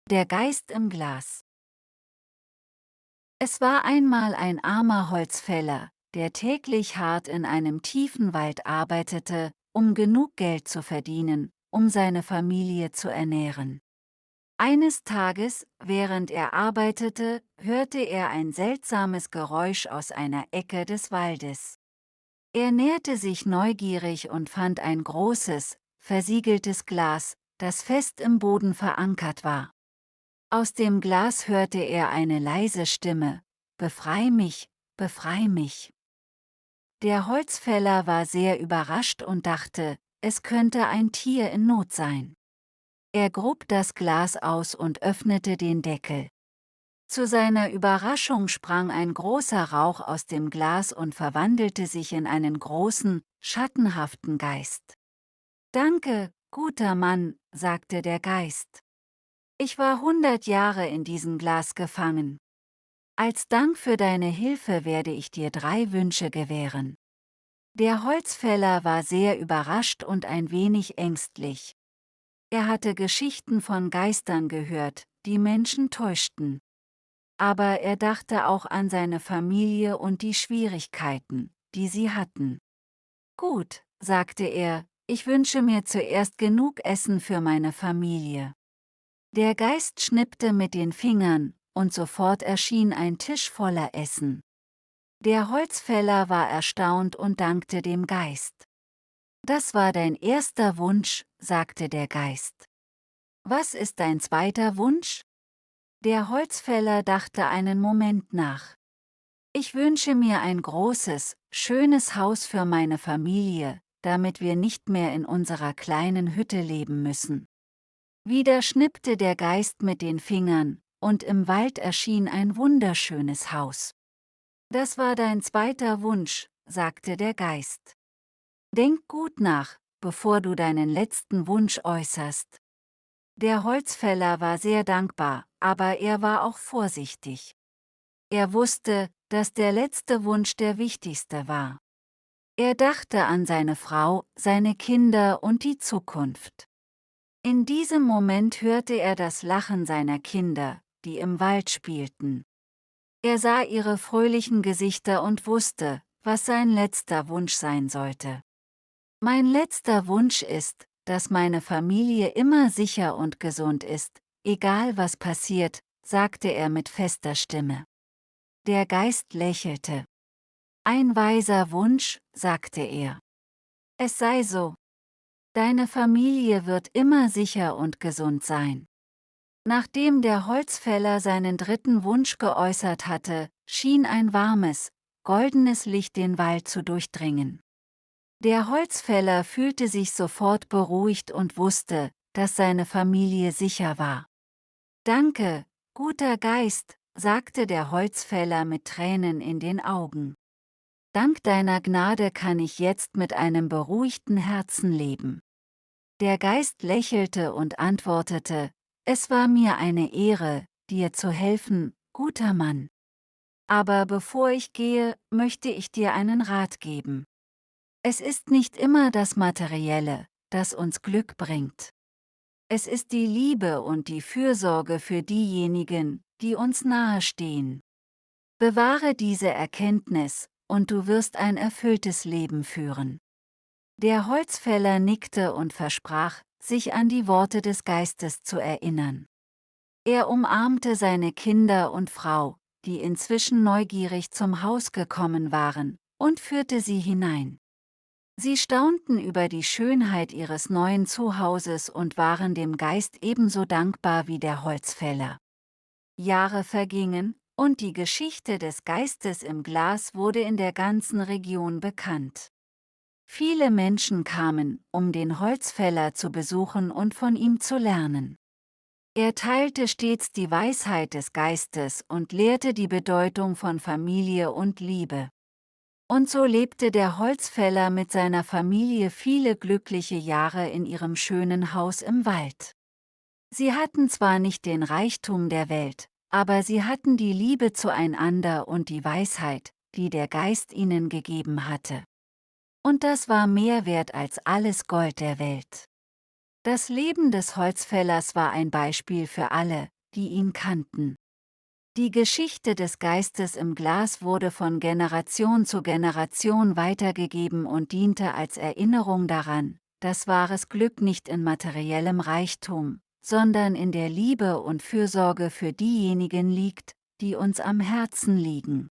Der Geist im Glas. Es war einmal ein armer Holzfäller, der täglich hart in einem tiefen Wald arbeitete, um genug Geld zu verdienen, um seine Familie zu ernähren. Eines Tages, während er arbeitete, hörte er ein seltsames Geräusch aus einer Ecke des Waldes. Er näherte sich neugierig und fand ein großes, versiegeltes Glas, das fest im Boden verankert war. Aus dem Glas hörte er eine leise Stimme: »Befrei mich, befrei mich.« Der Holzfäller war sehr überrascht und dachte, es könnte ein Tier in Not sein. Er grub das Glas aus und öffnete den Deckel. Zu seiner Überraschung sprang ein großer Rauch aus dem Glas und verwandelte sich in einen großen, schattenhaften Geist. »Danke, guter Mann«, sagte der Geist. »Ich war 100 Jahre in diesem Glas gefangen. Als Dank für deine Hilfe werde ich dir 3 Wünsche gewähren.« Der Holzfäller war sehr überrascht und ein wenig ängstlich. Er hatte Geschichten von Geistern gehört, die Menschen täuschten. Aber er dachte auch an seine Familie und die Schwierigkeiten, die sie hatten. »Gut«, sagte er, »ich wünsche mir zuerst genug Essen für meine Familie.« Der Geist schnippte mit den Fingern, und sofort erschien ein Tisch voller Essen. Der Holzfäller war erstaunt und dankte dem Geist. »Das war dein erster Wunsch«, sagte der Geist. »Was ist dein zweiter Wunsch?« Der Holzfäller dachte einen Moment nach. »Ich wünsche mir ein großes, schönes Haus für meine Familie, damit wir nicht mehr in unserer kleinen Hütte leben müssen.« Wieder schnippte der Geist mit den Fingern, und im Wald erschien ein wunderschönes Haus. »Das war dein zweiter Wunsch«, sagte der Geist. »Denk gut nach, bevor du deinen letzten Wunsch äußerst.« Der Holzfäller war sehr dankbar, aber er war auch vorsichtig. Er wusste, dass der letzte Wunsch der wichtigste war. Er dachte an seine Frau, seine Kinder und die Zukunft. In diesem Moment hörte er das Lachen seiner Kinder, die im Wald spielten. Er sah ihre fröhlichen Gesichter und wusste, was sein letzter Wunsch sein sollte. »Mein letzter Wunsch ist, dass meine Familie immer sicher und gesund ist, egal was passiert«, sagte er mit fester Stimme. Der Geist lächelte. »Ein weiser Wunsch«, sagte er. »Es sei so. Deine Familie wird immer sicher und gesund sein.« Nachdem der Holzfäller seinen dritten Wunsch geäußert hatte, schien ein warmes, goldenes Licht den Wald zu durchdringen. Der Holzfäller fühlte sich sofort beruhigt und wusste, dass seine Familie sicher war. »Danke, guter Geist«, sagte der Holzfäller mit Tränen in den Augen. »Dank deiner Gnade kann ich jetzt mit einem beruhigten Herzen leben.« Der Geist lächelte und antwortete: »Es war mir eine Ehre, dir zu helfen, guter Mann. Aber bevor ich gehe, möchte ich dir einen Rat geben. Es ist nicht immer das Materielle, das uns Glück bringt. Es ist die Liebe und die Fürsorge für diejenigen, die uns nahestehen. Bewahre diese Erkenntnis, und du wirst ein erfülltes Leben führen.« Der Holzfäller nickte und versprach, sich an die Worte des Geistes zu erinnern. Er umarmte seine Kinder und Frau, die inzwischen neugierig zum Haus gekommen waren, und führte sie hinein. Sie staunten über die Schönheit ihres neuen Zuhauses und waren dem Geist ebenso dankbar wie der Holzfäller. Jahre vergingen, und die Geschichte des Geistes im Glas wurde in der ganzen Region bekannt. Viele Menschen kamen, um den Holzfäller zu besuchen und von ihm zu lernen. Er teilte stets die Weisheit des Geistes und lehrte die Bedeutung von Familie und Liebe. Und so lebte der Holzfäller mit seiner Familie viele glückliche Jahre in ihrem schönen Haus im Wald. Sie hatten zwar nicht den Reichtum der Welt, aber sie hatten die Liebe zueinander und die Weisheit, die der Geist ihnen gegeben hatte. Und das war mehr wert als alles Gold der Welt. Das Leben des Holzfällers war ein Beispiel für alle, die ihn kannten. Die Geschichte des Geistes im Glas wurde von Generation zu Generation weitergegeben und diente als Erinnerung daran, dass wahres Glück nicht in materiellem Reichtum, sondern in der Liebe und Fürsorge für diejenigen liegt, die uns am Herzen liegen.